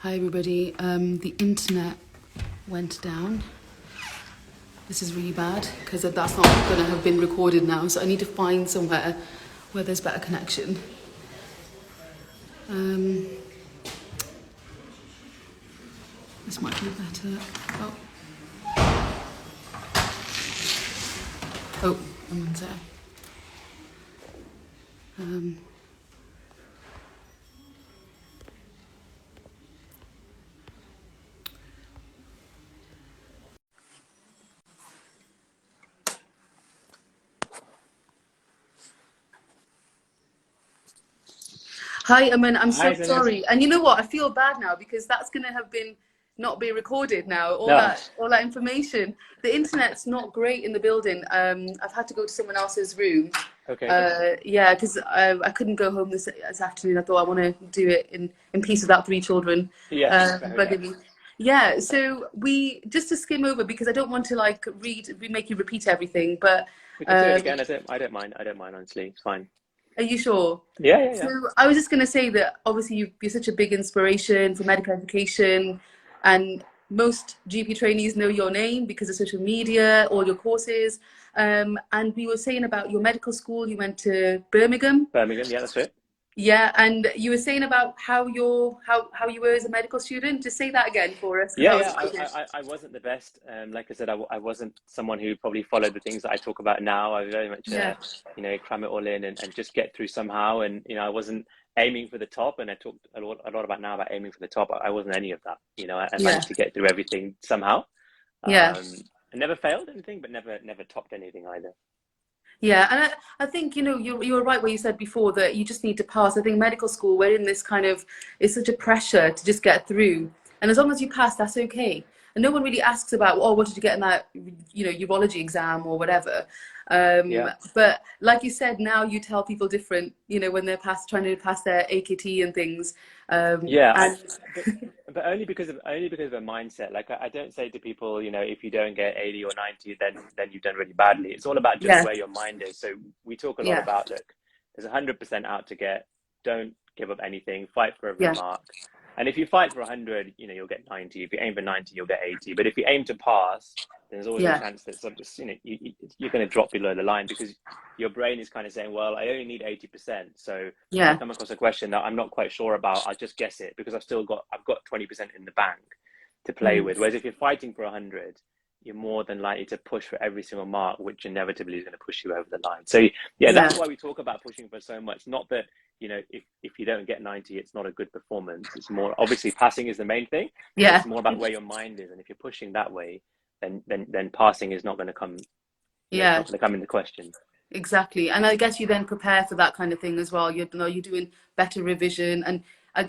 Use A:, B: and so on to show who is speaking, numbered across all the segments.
A: Hi everybody. The internet went down. This is really bad because that's not going to have been recorded now. So I need to find somewhere where there's better connection. This might be better. Oh, I'm there. Hi, Aman. I'm so
B: Hi, Zainab.
A: sorry. And you know what? I feel bad now because that's going to have been not be recorded now. All
B: No.
A: that information. The internet's not great in the building. I've had to go to someone else's room.
B: Okay.
A: Yeah, because I couldn't go home this afternoon. I thought I want to do it in peace without three children
B: Yes, fair enough.
A: bugging me. Yeah, so we just to skim over because I don't want to like make you repeat everything. But
B: We can do it
A: um,
B: again. I don't mind. I don't mind, honestly. It's fine.
A: are you sure?
B: Yeah, yeah,
A: So
B: yeah.
A: I was just going to say that obviously you're such a big inspiration for medical education, and most GP trainees know your name because of social media, all your courses. And we were saying about your medical school. You went to Birmingham.
B: Birmingham, yeah, that's it.
A: Yeah, and you were saying about how you were as a medical student. Just say that again for us because
B: Yeah,
A: that was
B: yeah.
A: quite good.
B: I wasn't the best. Like I said, I wasn't someone who probably followed the things that I talk about now. I was very much,
A: Yeah,
B: cram it all in and just get through somehow. And, I wasn't aiming for the top. And I talked a lot about now about aiming for the top. I wasn't any of that. I
A: yeah,
B: managed to get through everything somehow.
A: yeah.
B: I never failed anything, but never topped anything either.
A: Yeah, and I think you were right what you said before that you just need to pass. I think medical school we're in this kind of it's such a pressure to just get through, and as long as you pass, that's okay. And no one really asks about what did you get in that urology exam or whatever.
B: Yeah.
A: But like you said, now you tell people different. When they're trying to pass their AKT and things.
B: Yeah,
A: And
B: but only because of a mindset. Like I don't say to people, if you don't get 80 or 90, then you've done really badly. It's all about just
A: yeah,
B: where your mind is. So we talk a lot
A: yeah,
B: about, look, there's 100% out to get. Don't give up anything. Fight for every
A: yeah,
B: mark. And if you fight for 100, you'll get 90. If you aim for 90, you'll get 80. But if you aim to pass, there's always a
A: yeah,
B: chance that you're going to drop below the line because your brain is kind of saying, well, I only need 80%. So if I
A: yeah,
B: come across a question that I'm not quite sure about, I'll just guess it because I've got 20% in the bank to play
A: mm,
B: with. Whereas if you're fighting for 100, you're more than likely to push for every single mark, which inevitably is going to push you over the line. So yeah,
A: yeah,
B: that's why we talk about pushing for so much. Not that, if you don't get 90, it's not a good performance. It's more, obviously passing is the main thing, but
A: yeah,
B: it's more about where your mind is. And if you're pushing that way, then passing is not going to come, it's
A: yeah.
B: not going to come into question.
A: Exactly. And I guess you then prepare for that kind of thing as well. You're doing better revision and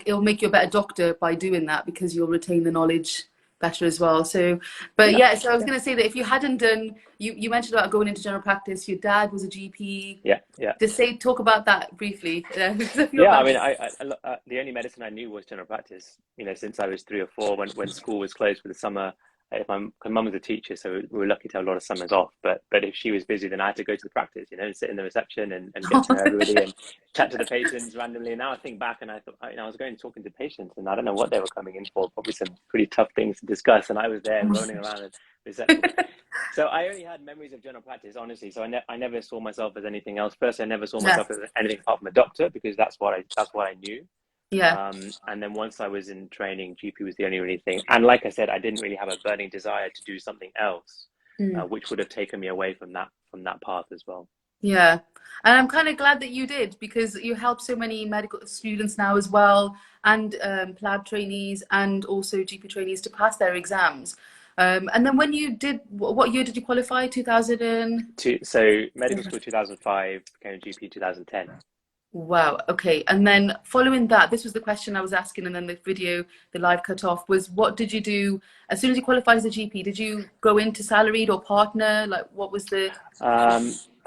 A: it'll make you a better doctor by doing that because you'll retain the knowledge better as well. So, but
B: Yeah.
A: yeah, so I was
B: Yeah.
A: going to say that if you hadn't done, you mentioned about going into general practice, your dad was a GP.
B: Yeah. Yeah.
A: Talk about that briefly. Because I feel
B: Yeah, I
A: bad.
B: mean, the only medicine I knew was general practice. Since I was 3 or 4, when school was closed for the summer. If cause mum was a teacher, so we were lucky to have a lot of summers off. But if she was busy, then I had to go to the practice, and sit in the reception and get to know everybody and chat to the patients randomly. And now I think back, and I thought, I was going talking to patients, and I don't know what they were coming in for. Probably some pretty tough things to discuss, and I was there rolling around the reception. So I only had memories of general practice, honestly. So I never saw myself as anything else. First, I never saw
A: Yeah.
B: myself as anything apart from a doctor because that's what I knew.
A: Yeah.
B: And then once I was in training, GP was the only really thing. And like I said, I didn't really have a burning desire to do something else,
A: Mm.
B: which would have taken me away from that path as well.
A: Yeah. And I'm kind of glad that you did because you help so many medical students now as well, and PLAB trainees and also GP trainees to pass their exams. And then when you did, what year did you qualify? 2000?
B: So medical school 2005, became a GP 2010.
A: Wow. Okay. And then following that, this was the question I was asking, and then the live cut off was, what did you do as soon as you qualified as a GP? Did you go into salaried or partner? Like, what was the?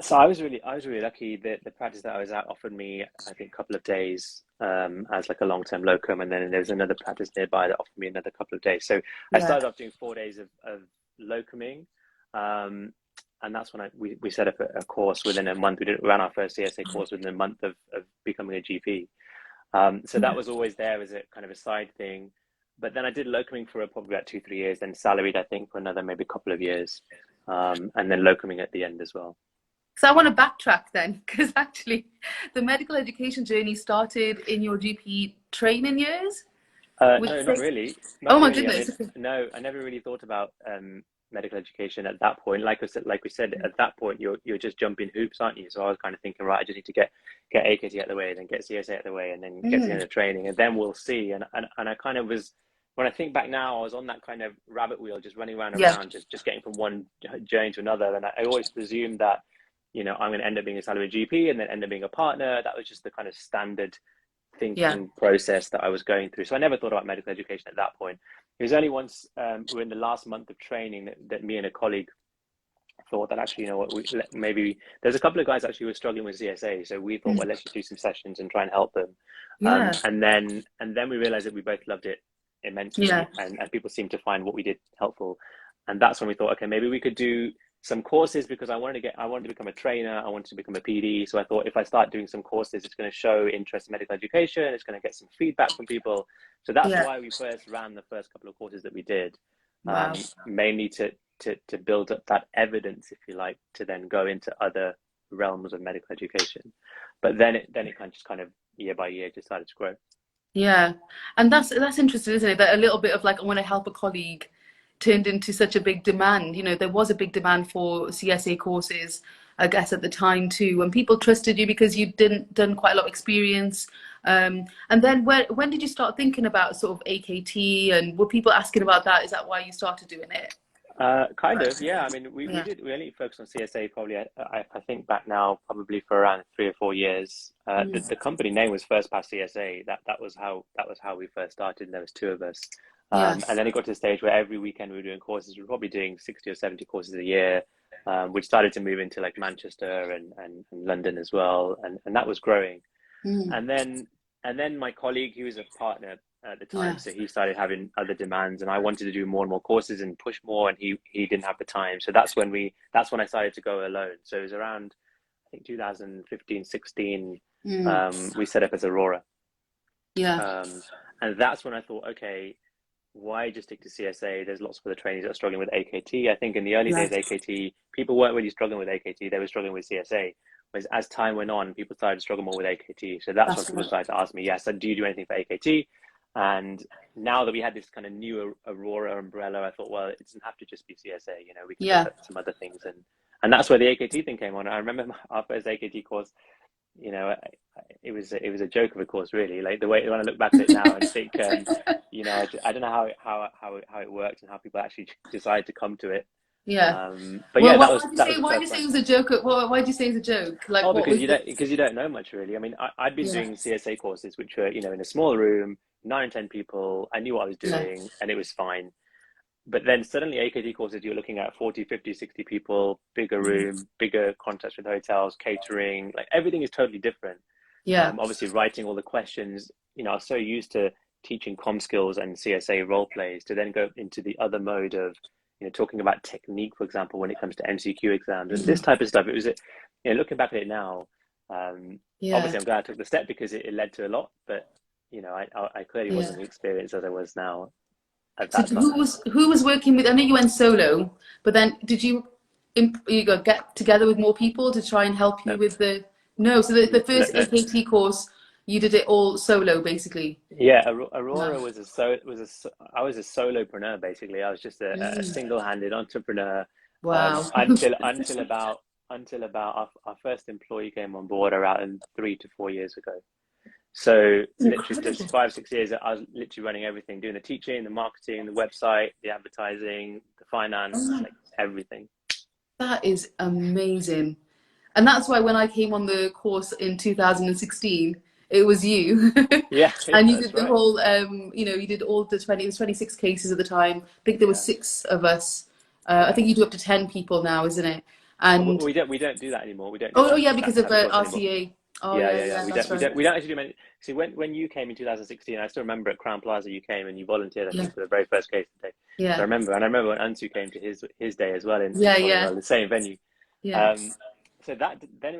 B: So I was really lucky that the practice that I was at offered me, I think, a couple of days as like a long-term locum, and then there was another practice nearby that offered me another couple of days. So I
A: Yeah.
B: started off doing 4 days of locuming, um, and that's when we set up a course within a month. We ran our first CSA course within a month of becoming a GP. So that
A: Yeah.
B: was always there as a kind of a side thing. but then I did locuming for probably about 2-3 years, then salaried, I think, for another maybe couple of years, and then locuming at the end as well.
A: So I want to backtrack then, because actually the medical education journey started in your GP training years?
B: No, not really.
A: Oh
B: Not
A: my
B: really. I
A: goodness.
B: mean, no, I never really thought about medical education at that point. Like we said, at that point, you're just jumping hoops, aren't you? So I was kind of thinking, right, I just need to get AKT out of the way, then get CSA out of the way, and then get to the end of training, and then we'll see. And I kind of was, when I think back now, I was on that kind of rabbit wheel, just running around and around, just getting from one journey to another. And I always presumed that, you know, I'm going to end up being a salaried GP and then end up being a partner. That was just the kind of standard thinking process that I was going through. So I never thought about medical education at that point. It was only once we're in the last month of training that me and a colleague thought that actually, you know what, maybe there's a couple of guys actually who were struggling with CSA. So we thought, well, let's just do some sessions and try and help them. And then we realized that we both loved it immensely, and people seemed to find what we did helpful. And that's when we thought, okay, maybe we could do some courses, because I wanted to become a trainer, I wanted to become a PD. So I thought if I start doing some courses, it's going to show interest in medical education, it's going to get some feedback from people. So that's why we first ran the first couple of courses that we did, mainly to build up that evidence, if you like, to then go into other realms of medical education. But then it kind of year by year just started to grow.
A: Yeah, and that's interesting, isn't it? That a little bit of like, I want to help a colleague turned into such a big demand. You know, there was a big demand for CSA courses, I guess, at the time too, and people trusted you because you'd done quite a lot of experience. And then when did you start thinking about sort of AKT, and were people asking about that? Is that why you started doing it?
B: Kind of, yeah. I mean, we only focused on CSA probably, I think back now, probably for around 3 or 4 years. The company name was First Pass CSA. That was how we first started. And there was 2 of us. And then it got to the stage where every weekend we were doing courses. We were probably doing 60 or 70 courses a year, which started to move into like Manchester and London as well. And that was growing. And then my colleague, he was a partner at the time, so he started having other demands, and I wanted to do more and more courses and push more, and he didn't have the time. So that's when I started to go alone. So it was around, I think, 2015, 16, we set up as Aurora. And that's when I thought, okay, why just stick to CSA? There's lots of other trainees that are struggling with AKT. I think in the early days, AKT, people weren't really struggling with AKT, they were struggling with CSA. Whereas as time went on, people started to struggle more with AKT. So that's when people started to ask me, yes, do you do anything for AKT? And now that we had this kind of new Aurora umbrella, I thought, well, it doesn't have to just be CSA, you know, we can look at some other things. And that's where the AKT thing came on. I remember our first AKT course, you know, it was a joke of a course, really. Like the way when I look back at it now and think, you know, I don't know how it worked and how people actually decided to come to it. But well,
A: yeah, why did you say it was a joke? Why did you say it was a joke? Like,
B: because you don't know much, really. I mean, I'd been doing CSA courses, which were, you know, in a small room, 9 or 10 people. I knew what I was doing, and it was fine. But then suddenly AKT courses, you're looking at 40, 50, 60 people, bigger room, bigger contacts with hotels, catering, like everything is totally different. Obviously writing all the questions, you know, I was so used to teaching comm skills and CSA role plays to then go into the other mode of, you know, talking about technique, for example, when it comes to MCQ exams and this type of stuff. It was, you know, looking back at it now, obviously I'm glad I took the step because it led to a lot, but, you know, I clearly wasn't as experienced as I was now.
A: So who was working with? I know you went solo, but then did you get together with more people to try and help you with the? No, so the first AKT course, you did it all solo, basically.
B: Yeah, Aurora was I was a solopreneur, basically. I was just a single-handed entrepreneur.
A: Wow.
B: Until about our first employee came on board around 3 to 4 years ago. So literally just 5-6 years, I was literally running everything, doing the teaching, the marketing, the website, the advertising, the finance, like everything.
A: That is amazing. And that's why when I came on the course in 2016, it was you.
B: Yeah.
A: And you did the whole, you know, you did all the 26 cases at the time. I think there were 6 of us. I think you do up to 10 people now, isn't it? And
B: we don't do that anymore. We don't.
A: Because of RCA. Oh,
B: yeah. We don't actually do many. See, when you came in 2016, I still remember at Crown Plaza you came and you volunteered, I think, for the very first case day. So I remember when Ansu came to his day as well in the same venue. So then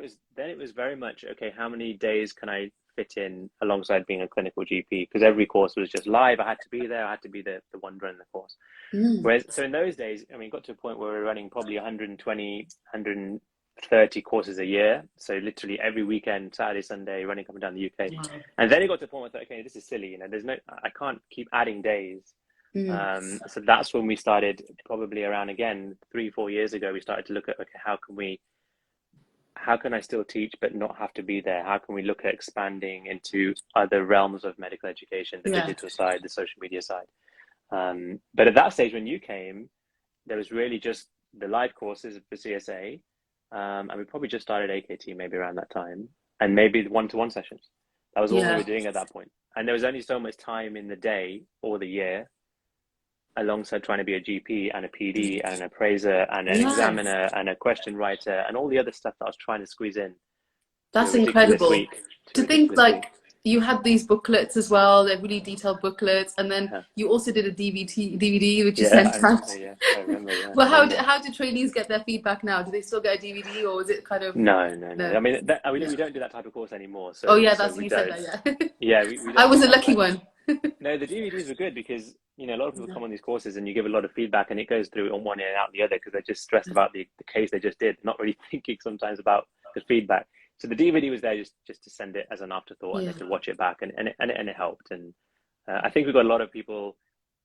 B: it was very much, okay, how many days can I fit in alongside being a clinical GP, because every course was just live. I had to be there. I had to be the one running the course. Whereas, so in those days, I mean, it got to a point where we were running probably 120, 130 courses a year. So literally every weekend, Saturday, Sunday, running up and down the UK.
A: Wow.
B: And then it got to a point where I thought, okay, this is silly. You know, I can't keep adding days. So that's when we started, probably around, again, 3-4 years ago, we started to look at, okay, how can I still teach but not have to be there? How can we look at expanding into other realms of medical education, the digital side, the social media side? But at that stage, when you came, there was really just the live courses for CSA, and we probably just started AKT maybe around that time, and maybe one-to-one sessions. That was all we were doing at that point. And there was only so much time in the day or the year, alongside trying to be a GP and a PD and an appraiser and an examiner and a question writer and all the other stuff that I was trying to squeeze in.
A: That's incredible. To think like you had these booklets as well, they're really detailed booklets, and then you also did a DVD which you sent out.
B: I remember.
A: Well, how do trainees get their feedback now? Do they still get a DVD, or is it kind of
B: no. I mean, we don't do that type of course anymore. So
A: that's you said that.
B: We
A: I was a lucky one.
B: No, the DVDs were good because, you know, a lot of people come on these courses and you give a lot of feedback and it goes through on one ear and out the other because they're just stressed about the case they just did, not really thinking sometimes about the feedback. So the DVD was there just to send it as an afterthought and then to watch it back, and it helped. And I think we got a lot of people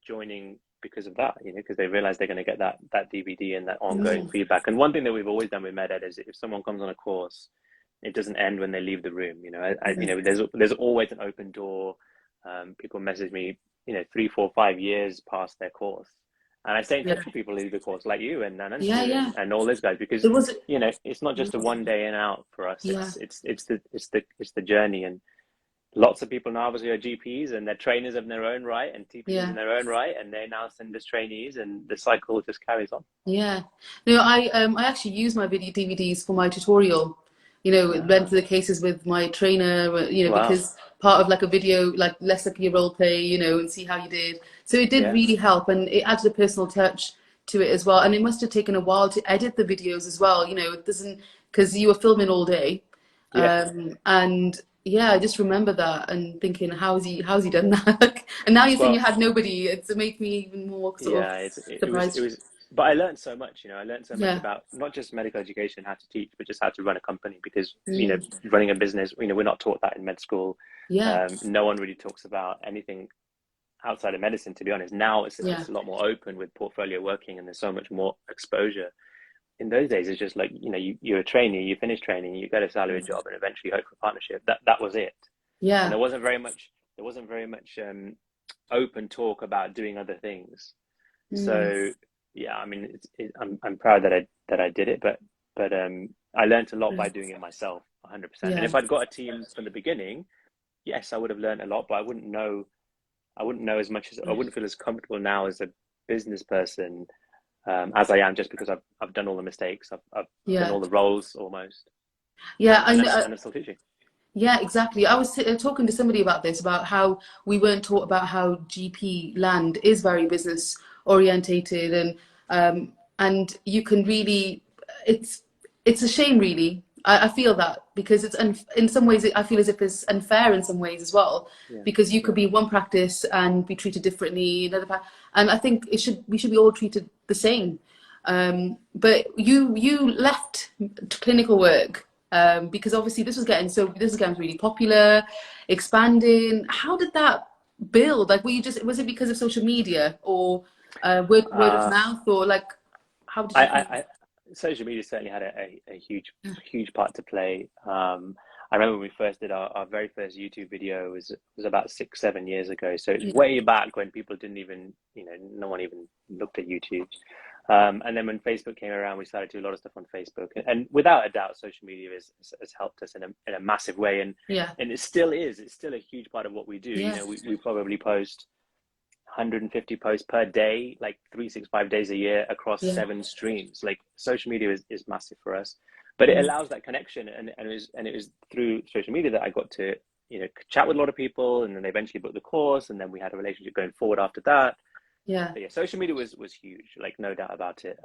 B: joining because of that, you know, because they realize they're going to get that DVD and that ongoing feedback. And one thing that we've always done with MedEd is if someone comes on a course, it doesn't end when they leave the room. You know, you know, there's always an open door. People message me, you know, 3, 4, 5 years past their course, and I stay in touch with people who leave the course, like you and and all those guys, because you know, it's not just a one day in out for us. It's the journey. And lots of people now obviously are GPs and they're trainers in their own right and TPs in their own right, and they now send us trainees, and the cycle just carries on.
A: I actually use my video DVDs for my tutorial. You know, went through the cases with my trainer, you know, because part of like a video, like less like your role play, you know, and see how you did. So it did really help, and it added a personal touch to it as well. And it must have taken a while to edit the videos as well. You know, it doesn't, because you were filming all day. And I just remember that and thinking, how's he done that? And now you're saying you had nobody. It's made me even more sort of surprised.
B: It was, but I learned so much, you know, much about not just medical education, how to teach, but just how to run a company, because, you know, running a business, you know, we're not taught that in med school. No one really talks about anything outside of medicine, to be honest. Now it's a lot more open with portfolio working, and there's so much more exposure. In those days, it's just like, you know, you're a trainee, you finish training, you get a salary job, and eventually hope for partnership. That was it. And there wasn't very much open talk about doing other things. So I mean, I'm proud that I did it, but I learned a lot by doing it myself, 100%. And if I'd got a team from the beginning, yes, I would have learned a lot, but I wouldn't know as much as I wouldn't feel as comfortable now as a business person as I am, just because I've done all the mistakes, I've done all the roles almost. And I'm still teaching.
A: Yeah, exactly. I was talking to somebody about this, about how we weren't taught about how GP land is very business orientated, and you can really, it's a shame really. I feel that, because it's in some ways I feel as if it's unfair in some ways as well, because you could be one practice and be treated differently another and I think we should be all treated the same. But you left clinical work because obviously this was getting really popular, expanding. How did that build? Like, was it because of social media, or word of mouth, or like how did you
B: social media certainly had a huge part to play. I remember when we first did our very first YouTube video was about 6-7 years ago. So it's way back when people didn't even, you know, no one even looked at YouTube. And then when Facebook came around, we started to do a lot of stuff on Facebook, and without a doubt, social media has helped us in a massive way. And it still is. It's still a huge part of what we do. You know, we probably post 150 posts per day, like 365 days a year across 7 streams. Like, social media is massive for us, but it allows that connection, and it was through social media that I got to, you know, chat with a lot of people, and then they eventually booked the course, and then we had a relationship going forward after that. But social media was huge, like, no doubt about it.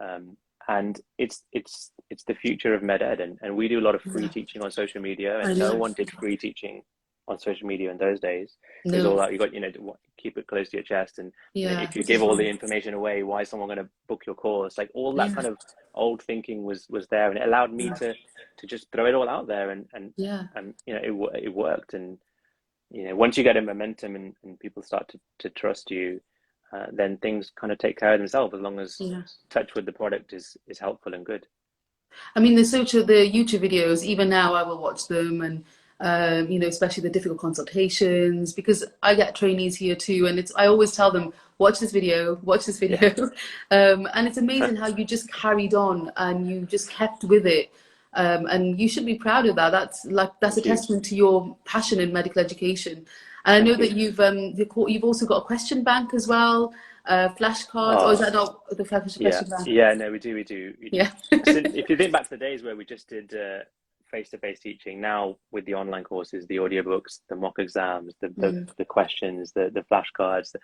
B: And it's the future of MedEd, and we do a lot of free teaching on social media, and no one did free teaching on social media in those days. It was all
A: No.
B: that you got, keep it close to your chest. And,
A: Yeah,
B: if you
A: which
B: give
A: is
B: all the
A: wrong.
B: information away, why is someone going to book your course? Like all that
A: Yeah,
B: kind of old thinking was there, and it allowed me to just throw it all out there,
A: yeah.
B: and it worked. And once you get a momentum, and people start to trust you, then things kind of take care of themselves, as long as
A: Yeah.
B: touch with the product is helpful and good.
A: I mean, the YouTube videos, even now I will watch them, and especially the difficult consultations, because I get trainees here too, and I always tell them, watch this
B: Yeah.
A: video. And it's amazing how you just carried on and you just kept with it. And you should be proud of that. That's a
B: Thank you.
A: testament to your passion in medical education. And I know
B: Thank
A: that
B: you.
A: you've also got a question bank as well, flashcards, or is
B: Oh,
A: that not the
B: yeah.
A: question bank?
B: Yeah, no, we do.
A: Yeah.
B: Since, if you think back to the days where we just did face-to-face teaching, now with the online courses, the audiobooks, the mock exams,
A: Mm.
B: the questions, the flashcards,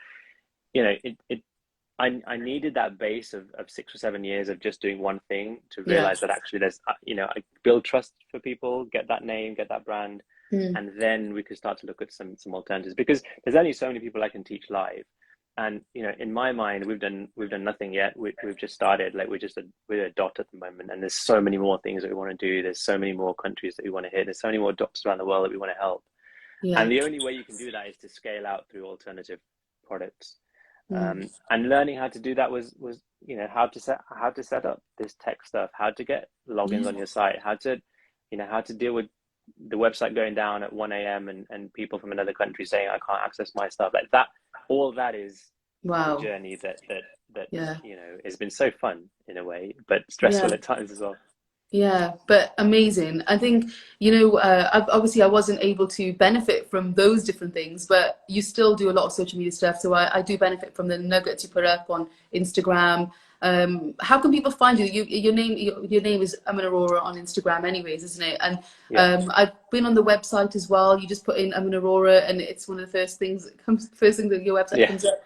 B: I needed that base of 6 or 7 years of just doing one thing to
A: Yeah.
B: realize that actually I build trust for people, get that name, get that brand,
A: Mm.
B: and then we could start to look at some alternatives, because there's only so many people I can teach live. And in my mind, we've done nothing yet. We've just started. Like we're a dot at the moment, and there's so many more things that we want to do. There's so many more countries that we want to hit. There's so many more doctors around the world that we want to help.
A: Yeah.
B: And the only way you can do that is to scale out through alternative products.
A: Mm.
B: And learning how to do that was how to set up this tech stuff, how to get logins
A: Yeah.
B: on your site, how to deal with the website going down at 1 a.m. and people from another country saying I can't access my stuff, like that. All that is the
A: Wow.
B: journey that
A: Yeah.
B: has been so fun in a way, but stressful
A: Yeah.
B: at times as well.
A: Yeah, but amazing. I think, obviously I wasn't able to benefit from those different things, but you still do a lot of social media stuff. So I do benefit from the nuggets you put up on Instagram. How can people find you? Your name is Aman Arora on Instagram anyways, isn't it? And
B: Yeah,
A: I've been on the website as well. You just put in Aman Arora and it's one of the first thing that your website
B: yeah,
A: comes up.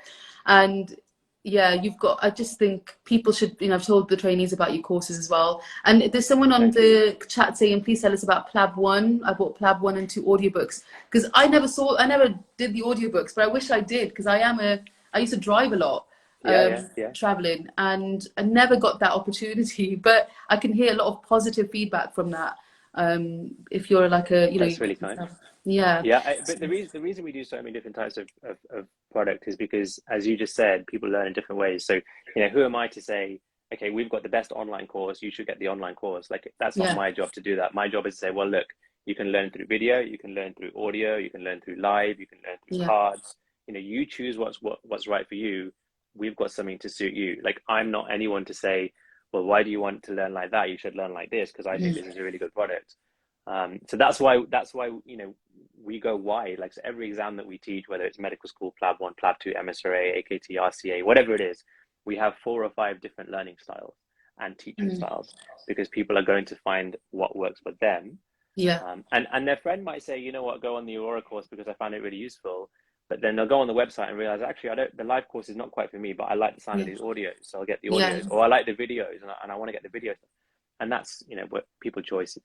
A: And yeah, I just think people should, I've told the trainees about your courses as well. And there's someone on
B: thank you.
A: the chat saying, please tell us about Plab 1. I bought Plab 1 and 2 audiobooks because I never did the audiobooks, but I wish I did because I used to drive a lot,
B: Yeah, yeah, yeah.
A: traveling, and I never got that opportunity. But I can hear a lot of positive feedback from that. If you're like
B: That's really kind.
A: yeah,
B: Yeah, but the reason we do so many different types of product is because, as you just said, people learn in different ways. So, who am I to say, okay, we've got the best online course, you should get the online course? Like, that's not
A: yeah,
B: my job to do that. My job is to say, well, look, you can learn through video, you can learn through audio, you can learn through live, you can learn through
A: yeah,
B: cards. You choose what's right for you. We've got something to suit you. Like, I'm not anyone to say, well, why do you want to learn like that? You should learn like this because I think
A: mm,
B: this is a really good product. So that's why we go wide. Like, so every exam that we teach, whether it's medical school, PLAB 1, PLAB 2, MSRA, AKT, RCA, whatever it is, we have 4 or 5 different learning styles and teaching
A: mm,
B: styles, because people are going to find what works for them.
A: yeah,
B: And their friend might say, you know what, go on the Aurora course because I found it really useful. But then they'll go on the website and realize, actually, the live course is not quite for me, but I like the sound of
A: yeah,
B: these audios, so I'll get the
A: yeah,
B: audios, or I like the videos and I want to get the videos. And that's what people's choice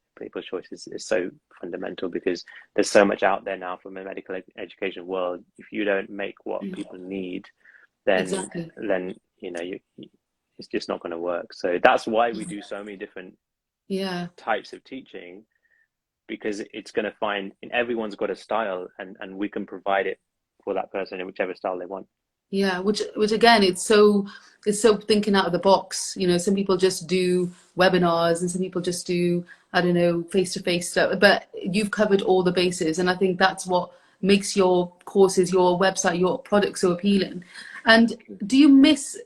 B: is so fundamental, because there's so much out there now from a medical education world. If you don't make what
A: mm,
B: people need, then
A: exactly.
B: then it's just not going to work. So that's why we do so many different
A: Yeah.
B: types of teaching, because it's going to find, in everyone's got a style, and we can provide it for that person in whichever style they want.
A: Yeah, which again, it's so thinking out of the box. Some people just do webinars, and some people just do, I don't know, face-to-face stuff. But you've covered all the bases, and I think that's what makes your courses, your website, your product so appealing. And do you miss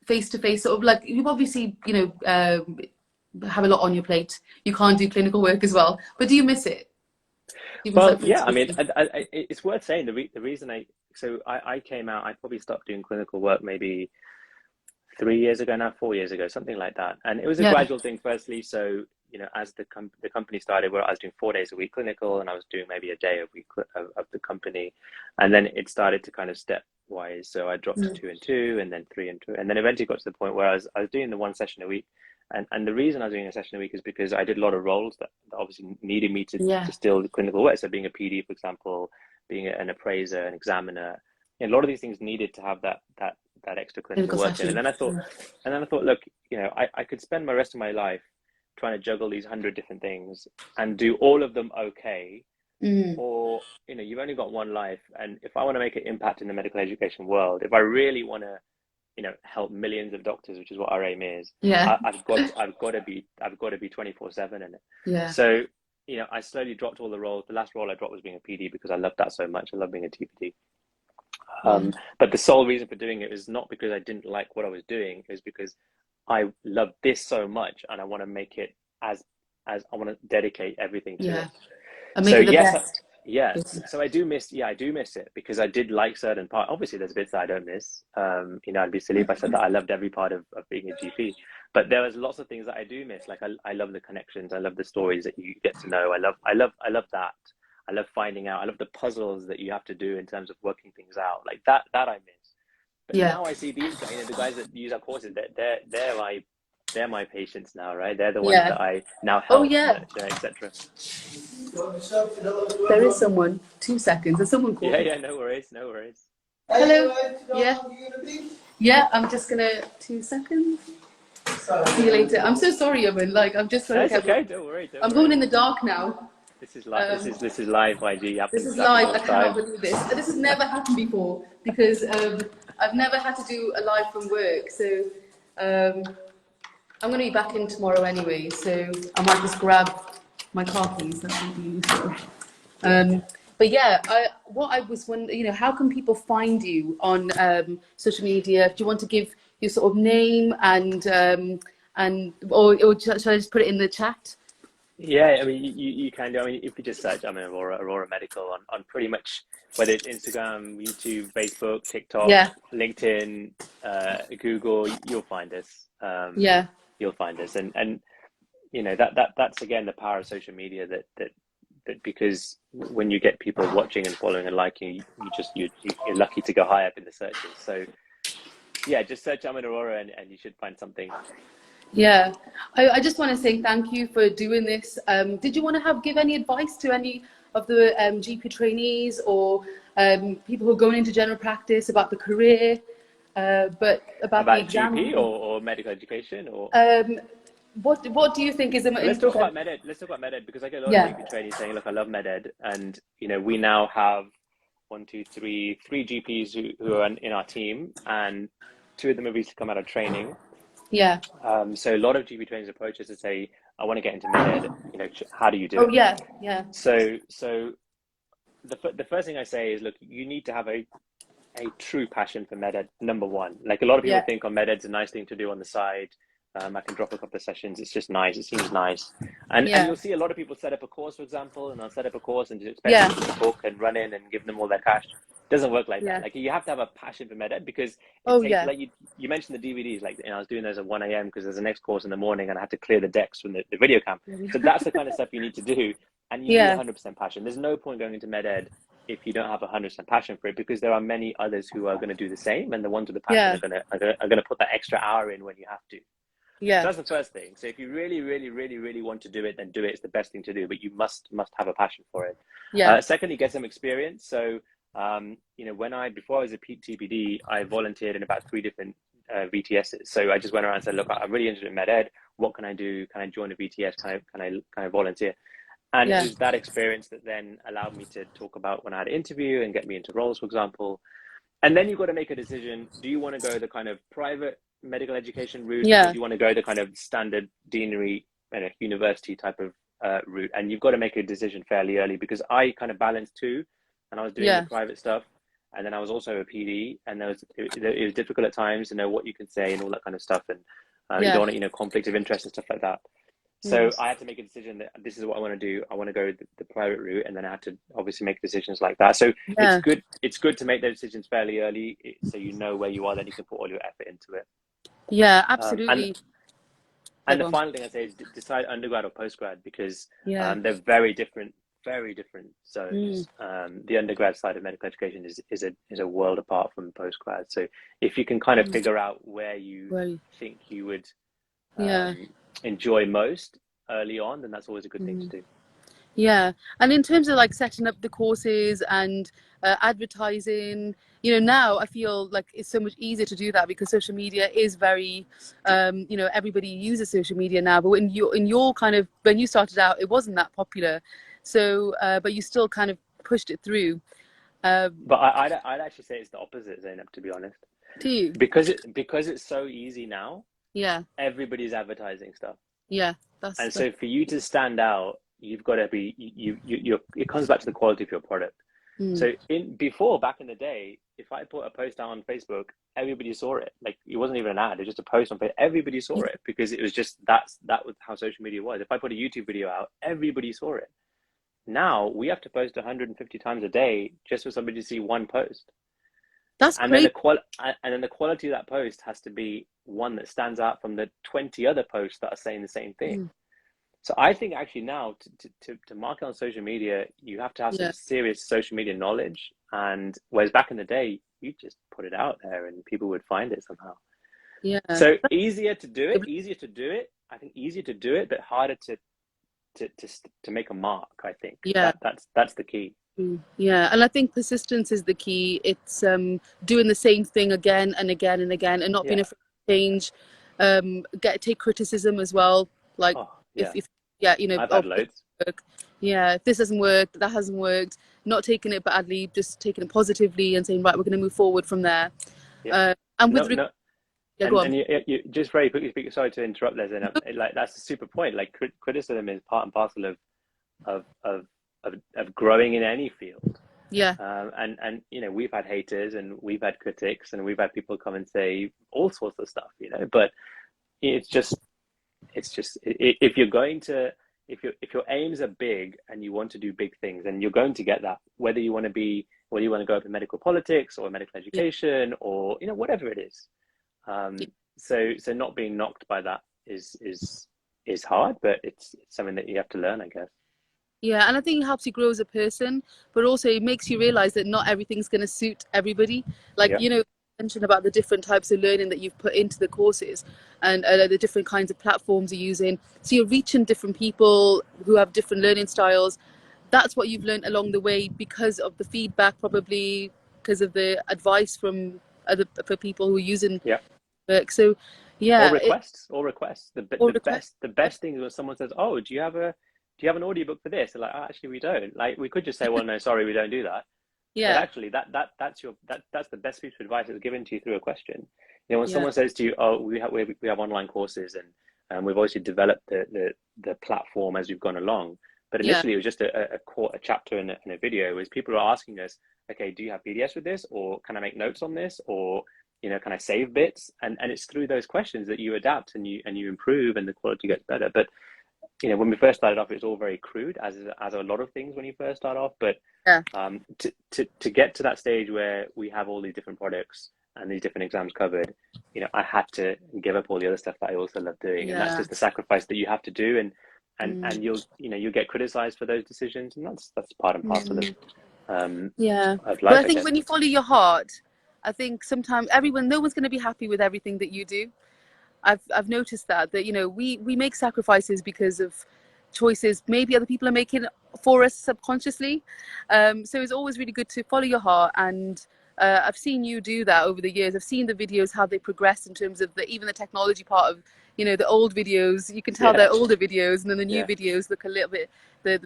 A: face-to-face? Sort of like you obviously, have a lot on your plate. You can't do clinical work as well, but do you miss it? Do you miss
B: Well,
A: that
B: yeah, I mean,
A: face-to-face?
B: it's worth saying the reason I came out. I probably stopped doing clinical work maybe 3 years ago now, 4 years ago, something like that. And it was a
A: Yeah.
B: gradual thing. Firstly, so as the company started, where I was doing 4 days a week clinical, and I was doing maybe a day a week of the company, and then it started to kind of stepwise. So I dropped to
A: Mm.
B: 2 and 2, and then 3 and 2, and then eventually got to the point where I was doing the one session a week, And the reason I was doing a session a week is because I did a lot of roles that obviously needed me
A: Yeah.
B: to still do clinical work. So being a PD, for example, being an appraiser, an examiner, a lot of these things needed to have that extra clinical
A: Clinical
B: work in.
A: session.
B: And then I thought, look, I could spend my rest of my life trying to juggle these 100 different things and do all of them okay. Or, you've only got one life. And if I want to make an impact in the medical education world, if I really want to, help millions of doctors, which is what our aim is,
A: Yeah.
B: I've got to be 24/7 in it.
A: Yeah.
B: So, I slowly dropped all the roles. The last role I dropped was being a PD because I loved that so much. I love being a TPD. But the sole reason for doing it was not because I didn't like what I was doing. It was because I love this so much, and I want to make it as I want to dedicate everything to it.
A: And make it the best.
B: So I do miss it because I did like certain parts. Obviously, there's bits that I don't miss. I'd be silly if I said that I loved every part of being a GP. But there was lots of things that I do miss. Like I love the connections. I love the stories that you get to know. I love that. I love finding out. I love the puzzles that you have to do in terms of working things out. Like that I miss. But now I see these guys, the guys that use our courses, they're my patients now, right? They're the ones that I now help, nurture, etc.
A: There is someone. 2 seconds. There's someone calling.
B: Yeah, no worries.
A: Hello. Yeah, I'm just gonna 2 seconds. See you later. I'm so sorry, Aman. Like, I'm just
B: That's okay. Don't worry.
A: I'm going in the dark now.
B: This is live. This is live, YG.
A: This is live. I cannot believe this. This has never happened before because I've never had to do a live from work. So I'm going to be back in tomorrow anyway. So I might just grab my car keys. That would be useful. But yeah, what I was wondering, how can people find you on social media? Do you want to give your sort of name or should I just put it in the chat?
B: Yeah, I mean, you can do. I mean, if you just search Aman Arora Medical on pretty much whether it's Instagram, YouTube, Facebook, TikTok, LinkedIn, Google, you'll find us. You'll find us, and that's again the power of social media. That because when you get people watching and following and liking, you're lucky to go high up in the searches. So yeah, just search Aman Arora and you should find something.
A: Yeah, I just want to say thank you for doing this. Did you want to give any advice to any of the GP trainees or people who are going into general practice about the career, but about the exam?
B: GP or medical education or?
A: What do you think is the most?
B: Let's talk about med ed. Let's talk about med ed because I get a lot of GP trainees saying, "Look, I love med ed," and we now have three GPs who are in our team, and 2 of them have recently come out of training.
A: Yeah.
B: So a lot of GP trainers approach us to say, "I want to get into med ed. How do you do it?"
A: Oh yeah.
B: So the first thing I say is, look, you need to have a true passion for med ed. Number one, like a lot of people think on med ed's a nice thing to do on the side. I can drop a couple of sessions. It's just nice. It seems nice. And you'll see a lot of people set up a course, for example, and they'll set up a course and just expect people to book and run in and give them all their cash. It doesn't work like that. Like you have to have a passion for med ed because like you mentioned the DVDs, like I was doing those at 1 a.m. because there's a next course in the morning and I had to clear the decks from the video cam. So that's the kind of stuff you need to do. And you need 100% passion. There's no point going into med ed if you don't have 100% passion for it because there are many others who are going to do the same, and the ones with the passion are going to put that extra hour in when you have to. So that's the first thing. So if you really, really, really, really want to do it, then do it. It's the best thing to do, but you must have a passion for it. Secondly, get some experience. So, before I was a TPD, I volunteered in about 3 different VTSs. So I just went around and said, look, I'm really interested in med ed. What can I do? Can I join a VTS? Can I volunteer? And it was that experience that then allowed me to talk about when I had an interview and get me into roles, for example. And then you've got to make a decision. Do you want to go the kind of private medical education route, or do you want to go the kind of standard deanery university type of route? And you've got to make a decision fairly early because I kind of balanced 2, and I was doing the private stuff, and then I was also a PD, and it was difficult at times to know what you can say and all that kind of stuff, and you don't want conflict of interest and stuff like that. So I had to make a decision that this is what I want to do. I want to go the private route, and then I had to obviously make decisions like that. So it's good to make those decisions fairly early, so you know where you are, then you can put all your effort into it. Yeah,
A: absolutely.
B: And the final thing I say is decide undergrad or postgrad because they're very different zones. The undergrad side of medical education is a world apart from postgrad. So if you can kind of figure out where you think you would enjoy most early on, then that's always a good thing to do.
A: Yeah, and in terms of like setting up the courses and advertising, now I feel like it's so much easier to do that because social media is very, everybody uses social media now. But in your kind of when you started out, it wasn't that popular, so but you still kind of pushed it through.
B: But I'd actually say it's the opposite, Zainab, to be honest,
A: Do you?
B: because it's so easy now.
A: Yeah,
B: Everybody's advertising stuff,
A: yeah,
B: and
A: that's
B: so for you to stand out, you've got to be it comes back to the quality of your product.
A: mm,
B: So back in the day, if I put a post out on Facebook, everybody saw it. Like it wasn't even an ad; it was just a post on Facebook. Everybody saw it because it was just that was how social media was. If I put a YouTube video out, everybody saw it. Now we have to post 150 times a day just for somebody to see one post,
A: that's
B: and then
A: crazy.
B: the quality of that post has to be one that stands out from the 20 other posts that are saying the same thing.
A: Mm,
B: So I think actually now to market on social media, you have to have some
A: yeah,
B: serious social media knowledge. And whereas back in the day, you just put it out there and people would find it somehow.
A: yeah.
B: So easier to do it, easier to do it. I think easier to do it, but harder to make a mark. I think
A: Yeah.
B: that's the key.
A: Yeah, and I think persistence is the key. It's doing the same thing again and again and again, and not being
B: Yeah.
A: afraid to change. Take criticism as well. Like
B: Oh yeah.
A: if yeah,
B: I've
A: oh,
B: had
A: this
B: loads.
A: doesn't work. Yeah, if this doesn't work, that hasn't worked. Not taking it badly, just taking it positively and saying, right, we're going to move forward from there.
B: Yeah.
A: And
B: No,
A: with
B: no.
A: yeah, go on.
B: You just very quickly speak. Sorry to interrupt, Les. And like that's a super point. Like criticism is part and parcel of of of growing in any field.
A: Yeah,
B: And we've had haters and we've had critics and we've had people come and say all sorts of stuff. But it's just if you're going to if your aims are big and you want to do big things, then you're going to get that. Whether you want to go up in medical politics or medical
A: yeah,
B: education or whatever it is.
A: yeah.
B: So not being knocked by that is hard, but it's something that you have to learn, I guess.
A: Yeah, and I think it helps you grow as a person, but also it makes you realize that not everything's going to suit everybody. Like,
B: Yeah,
A: mentioned about the different types of learning that you've put into the courses and the different kinds of platforms you're using. So you're reaching different people who have different learning styles. That's what you've learned along the way because of the feedback, probably because of the advice from other for people who are using
B: yeah.
A: work. So, yeah,
B: Or requests.
A: all request.
B: The best thing is when someone says, "Oh, do you have an audiobook for this?" They're like, "Oh, actually, we don't." Like, we could just say, "Well, no, sorry, we don't do that." But
A: Yeah,
B: actually, that's the best piece of advice that's given to you through a question. When
A: yeah,
B: someone says to you, "Oh, we have online courses and we've obviously developed the platform as we've gone along," but
A: yeah,
B: initially it was just a chapter in a video. Was people are asking us, "Okay, do you have PDFs with this, or can I make notes on this, or can I save bits?" And it's through those questions that you adapt and you improve and the quality gets better. But when we first started off, it was all very crude, as a lot of things when you first start off. But
A: yeah.
B: to get to that stage where we have all these different products and these different exams covered, I had to give up all the other stuff that I also love doing, and that's
A: Yeah.
B: just the sacrifice that you have to do,
A: Mm.
B: and you'll get criticized for those decisions, and that's part and parcel
A: Mm.
B: um,
A: Yeah.
B: of
A: But I
B: life, I
A: think
B: guess.
A: when you follow your heart, I think sometimes no one's going to be happy with everything that you do. I've noticed that we make sacrifices because of choices maybe other people are making for us subconsciously. So it's always really good to follow your heart, and I've seen you do that over the years. I've seen the videos how they progress in terms of even the technology part of the old videos. You can tell
B: Yeah,
A: they're older videos, and then the new
B: yeah,
A: videos look a little bit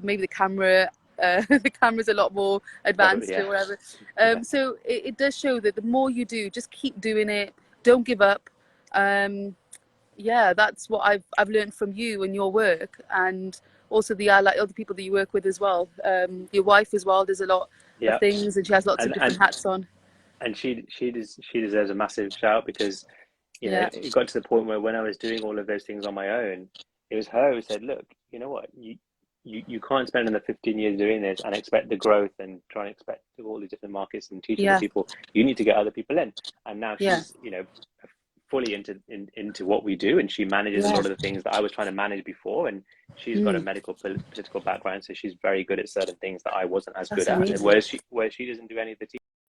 A: maybe the camera. The camera's a lot more
B: probably,
A: advanced
B: yeah,
A: or whatever.
B: yeah.
A: So it does show that the more you do, just keep doing it. Don't give up. Yeah, that's what I've learned from you and your work, and also the like other people that you work with as well. Your wife as well does a lot of
B: Yeah.
A: things, and she has lots of
B: and
A: different
B: and
A: hats on.
B: and she deserves a massive shout because
A: Yeah,
B: it got to the point where when I was doing all of those things on my own, it was her who said, "Look, you know what? You can't spend another 15 years doing this and expect the growth and try and expect all these different markets and teaching the
A: yeah,
B: people. You need to get other people in." And now
A: yeah,
B: she's, fully into what we do, and she manages a
A: yeah.
B: lot of the things that I was trying to manage before. And she's got a
A: Mm,
B: medical political background, so she's very good at certain things that I wasn't as
A: that's
B: good at. And
A: amazing.
B: where she doesn't do any of the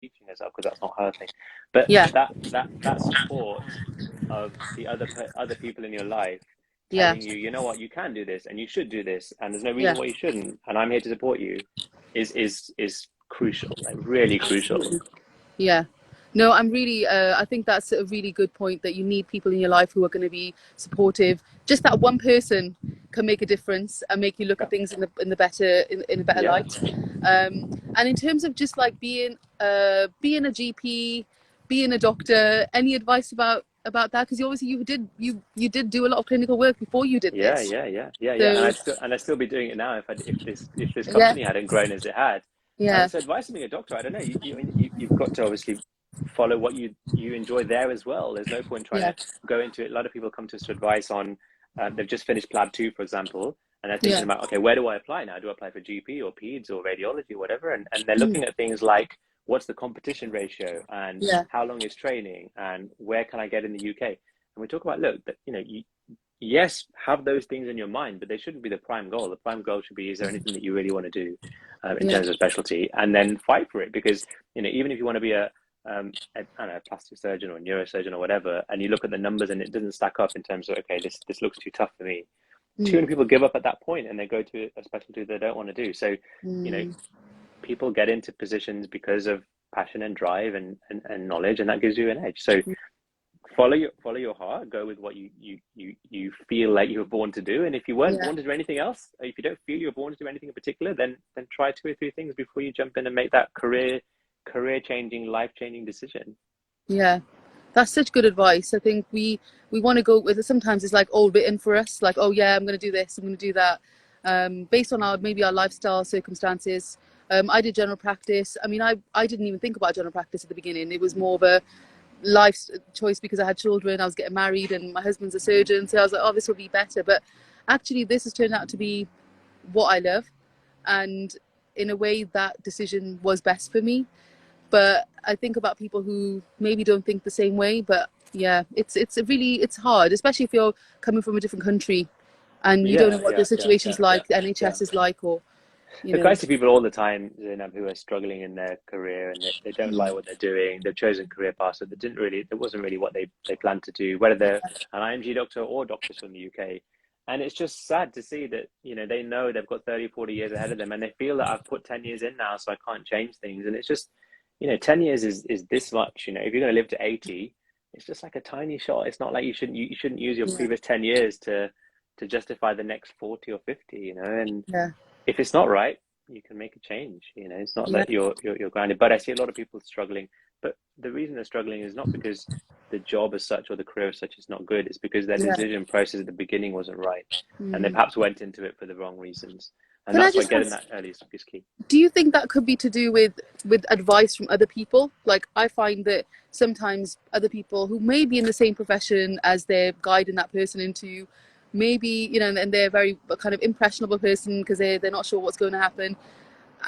B: teaching herself because that's not her thing. But
A: Yeah,
B: that support of the other people in your life
A: Yeah.
B: telling you, you know what, you can do this and you should do this, and there's no reason
A: Yeah.
B: why you shouldn't, and I'm here to support you, is crucial, like really crucial.
A: Absolutely. Yeah. No, I'm really, I think that's a really good point that you need people in your life who are going to be supportive. Just that one person can make a difference and make you look
B: Yeah,
A: at things in the better, in a better
B: yeah.
A: light. And in terms of just like being a GP, being a doctor, any advice about that? Because you obviously you did do a lot of clinical work before you did
B: Yeah,
A: this.
B: yeah, yeah, yeah, yeah. And
A: So
B: I'd still be doing it now if this
A: yeah,
B: company hadn't grown as it had.
A: yeah,
B: So advice on being a doctor, I don't know. You've got to obviously follow what you enjoy there as well. There's no point trying
A: yeah,
B: to go into it. A lot of people come to us for advice on they've just finished PLAB 2, for example, and they're thinking
A: yeah,
B: about, okay, where do I apply now? Do I apply for GP or peds or radiology or whatever? And they're
A: mm,
B: looking at things like what's the competition ratio and
A: yeah,
B: how long is training and where can I get in the UK? And we talk about, look, that yes, have those things in your mind, but they shouldn't be the prime goal. The prime goal should be, is there anything that you really want to do in
A: yeah,
B: terms of specialty, and then fight for it. Because even if you want to be I don't know, a plastic surgeon or a neurosurgeon or whatever, and you look at the numbers and it doesn't stack up in terms of, okay, this looks too tough for me. Too
A: mm,
B: many people give up at that point and they go to a specialty they don't want to do. So, you know,
A: mm,
B: people get into positions because of passion and drive and knowledge, and that gives you an edge. So follow your heart, go with what you feel like you were born to do, and if you weren't
A: yeah.
B: born to do anything else, if you don't feel you're born to do anything in particular, then try 2 or 3 things before you jump in and make that career changing, life changing decision.
A: Yeah, that's such good advice. I think we want to go with it. Sometimes it's like all written for us, like, oh yeah, I'm going to do this, I'm going to do that, based on our maybe our lifestyle circumstances. I did general practice. I mean, I didn't even think about general practice at the beginning. It was more of a life choice because I had children. I was getting married, and my husband's a surgeon, so I was like, oh, this will be better. But actually, this has turned out to be what I love, and in a way, that decision was best for me. But I think about people who maybe don't think the same way. But yeah, it's hard, especially if you're coming from a different country and you don't know
B: Yeah,
A: what the
B: yeah, yeah, yeah,
A: situation's
B: yeah,
A: like, the
B: yeah.
A: NHS is like, or you
B: Look,
A: know.
B: I see people all the time, Zainab, who are struggling in their career and they don't like what they're doing. They've chosen career paths that it wasn't really what they planned to do, whether they're an IMG doctor or doctors from the UK. And it's just sad to see that, they know they've got 30, 40 years ahead of them and they feel that I've put 10 years in now, so I can't change things. And it's just, 10 years is this much, if you're going to live to 80, it's just like a tiny shot. It's not like you shouldn't use your
A: Yeah,
B: previous 10 years to justify the next 40 or 50, and
A: yeah,
B: if it's not right, you can make a change. It's not
A: yeah,
B: that you're grounded. But I see a lot of people struggling. But the reason they're struggling is not because the job as such or the career as such is not good. It's because their
A: yeah.
B: decision process at the beginning wasn't right, and they
A: Mm.
B: perhaps went into it for the wrong reasons. And
A: Can I
B: that's why
A: just
B: getting
A: ask,
B: that early is key.
A: do you think that could be to do with advice from other people? Like, I find that sometimes other people who may be in the same profession as they're guiding that person into, maybe, and they're a very kind of impressionable person because they're not sure what's going to happen,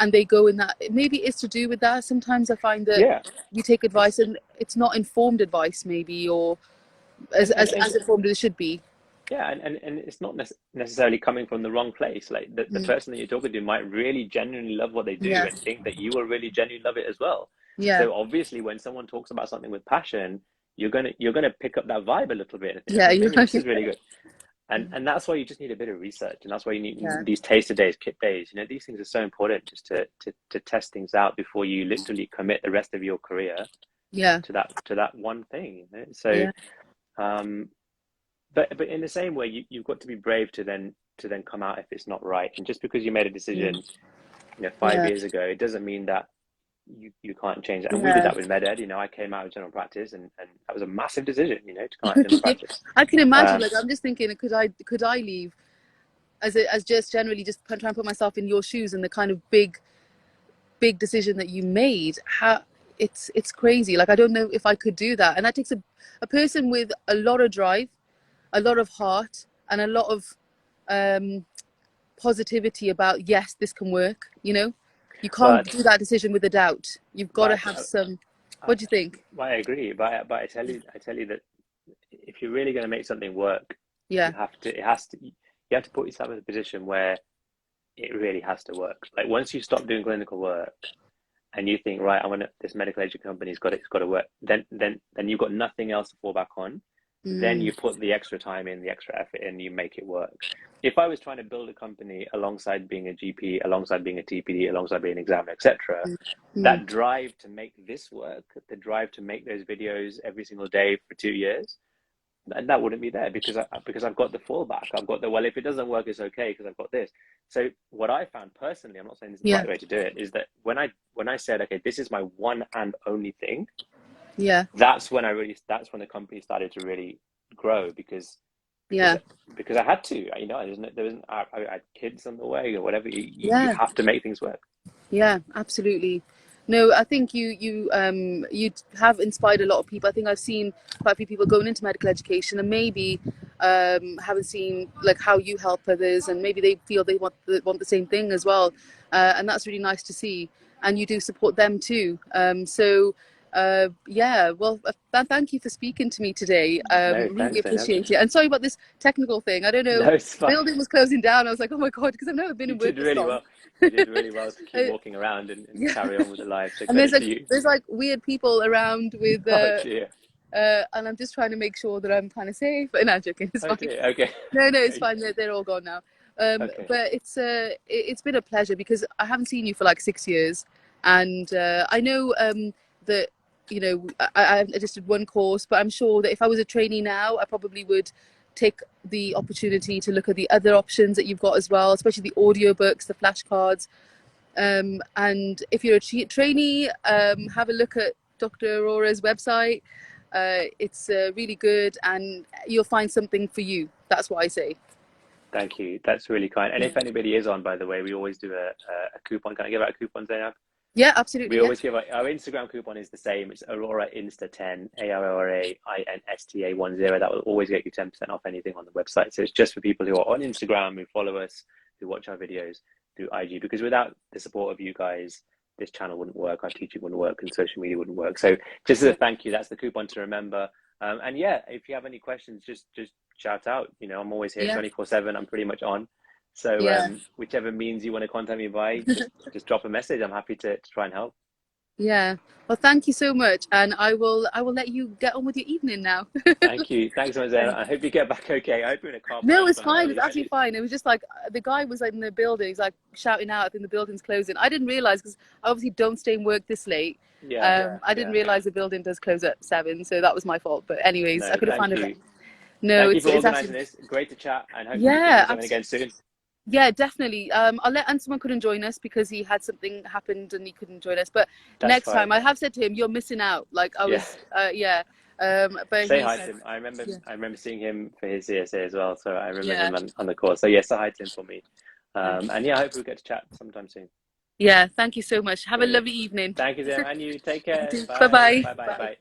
A: and they go in that, maybe it's to do with that. Sometimes I find that
B: Yeah,
A: you take
B: it's
A: advice and it's not informed advice, maybe, or
B: and
A: as informed as it should be.
B: yeah, and it's not necessarily coming from the wrong place. Like the
A: Mm.
B: person that you're talking to might really genuinely love what they do
A: Yeah,
B: and think that you will really genuinely love it as well.
A: yeah,
B: So obviously, when someone talks about something with passion, you're gonna pick up that vibe a little bit and think,
A: yeah, you're
B: maybe
A: right.
B: this is really good. And that's why you just need a bit of research, and that's why you
A: Yeah,
B: need these taster days, kit days. These things are so important just to test things out before you literally commit the rest of your career
A: yeah,
B: to that one thing. So.
A: yeah,
B: Um, but in the same way, you've got to be brave to then come out if it's not right. And just because you made a
A: mm,
B: decision, 5
A: yeah,
B: years ago, it doesn't mean that you can't change it. And we did
A: yeah.
B: that with MedEd. I came out of general practice, and that was a massive decision, to come out of general practice.
A: I can imagine.
B: Um,
A: Like, I'm just thinking, could I leave as just generally just try and put myself in your shoes and the kind of big decision that you made. How it's crazy. Like, I don't know if I could do that, and that takes a person with a lot of drive, a lot of heart, and a lot of um, positivity about, yes, this can work. You can't
B: but
A: do that decision with a doubt. You've got to
B: but
A: have some.
B: I,
A: What do you think?
B: I agree. But I tell you that if you're really going to make something work,
A: Yeah,
B: you have to put yourself in a position where it really has to work. Like once you stop doing clinical work and you think, right, this medical education company's got to work, then you've got nothing else to fall back on. then you put the extra time in, the extra effort in, you make it work. If I was trying to build a company alongside being a GP, alongside being a TPD, alongside being an examiner, etc., that drive to make this work, the drive to make those videos every single day for 2 years, that wouldn't be there, because I've got the fallback. I've got the, well, if it doesn't work, it's okay because I've got this. So what I found personally, I'm not saying this is the right way to do it, is that when I said, okay, this is my one and only thing, that's when the company started to really grow, because I had to, you know, I had kids on the way or whatever. You have to make things work.
A: Yeah, absolutely. No, I think you have inspired a lot of people. I think I've seen quite a few people going into medical education and maybe haven't seen like how you help others, and maybe they feel they want the same thing as well, and that's really nice to see. And you do support them too. Well, thank you for speaking to me today.
B: No,
A: Really appreciate it. And sorry about this technical thing. I don't know.
B: No, it's fine.
A: The building was closing down. I was like, oh my God, because I've never been in work this long.
B: Well. You did really well to keep walking around and carry on with the live. So
A: and there's like weird people around with and I'm just trying to make sure that I'm kind of safe. But no, I'm joking. It's fine.
B: Okay.
A: No, it's fine. They're all gone now. But it's been a pleasure, because I haven't seen you for like 6 years, and I know that, you know, I just did one course, but I'm sure that if I was a trainee now, I probably would take the opportunity to look at the other options that you've got as well, especially the audiobooks, the flashcards. And if you're a trainee, have a look at Dr. Arora's website. It's really good, and you'll find something for you. That's what I say.
B: Thank you. That's really kind. And if anybody is on, by the way, we always do a coupon. Can I give out a coupon, Zainab?
A: Yeah, absolutely.
B: We always give our Instagram coupon is the same. It's Aurora Insta 10, ARORA INSTA 10. That will always get you 10% off anything on the website. So it's just for people who are on Instagram, who follow us, who watch our videos through IG. Because without the support of you guys, this channel wouldn't work, our teaching wouldn't work, and social media wouldn't work. So just as a thank you, that's the coupon to remember. And yeah, if you have any questions, just shout out. You know, I'm always here 24/7. I'm pretty much on. So whichever means you want to contact me by, just drop a message. I'm happy to try and help.
A: Yeah. Well, thank you so much, and I will let you get on with your evening now.
B: Thank you. Thanks so much, Anna. I hope you get back okay. I hope you're in a car.
A: No, it's fine. It's actually fine. It was just like the guy was like in the building. He's like shouting out, I think the building's closing. I didn't realize, because I obviously don't stay in work this late. I didn't realize the building does close at 7, so that was my fault. But anyways, I could have found it. No,
B: thank you for organising this. Great to chat, and hope you do something again soon.
A: Yeah, definitely. I'll let Ansuman couldn't join us because he had something happened and he couldn't join us. But next time, I have said to him, "You're missing out." Like I was, But
B: say hi to him. I remember seeing him for his CSA as well, so I remember him on the course. So yes, say hi to him for me. And yeah, I hope we get to chat sometime soon.
A: Yeah, thank you so much. Have a lovely evening.
B: Thank you, Zem, and you take care.
A: Bye bye.
B: Bye bye.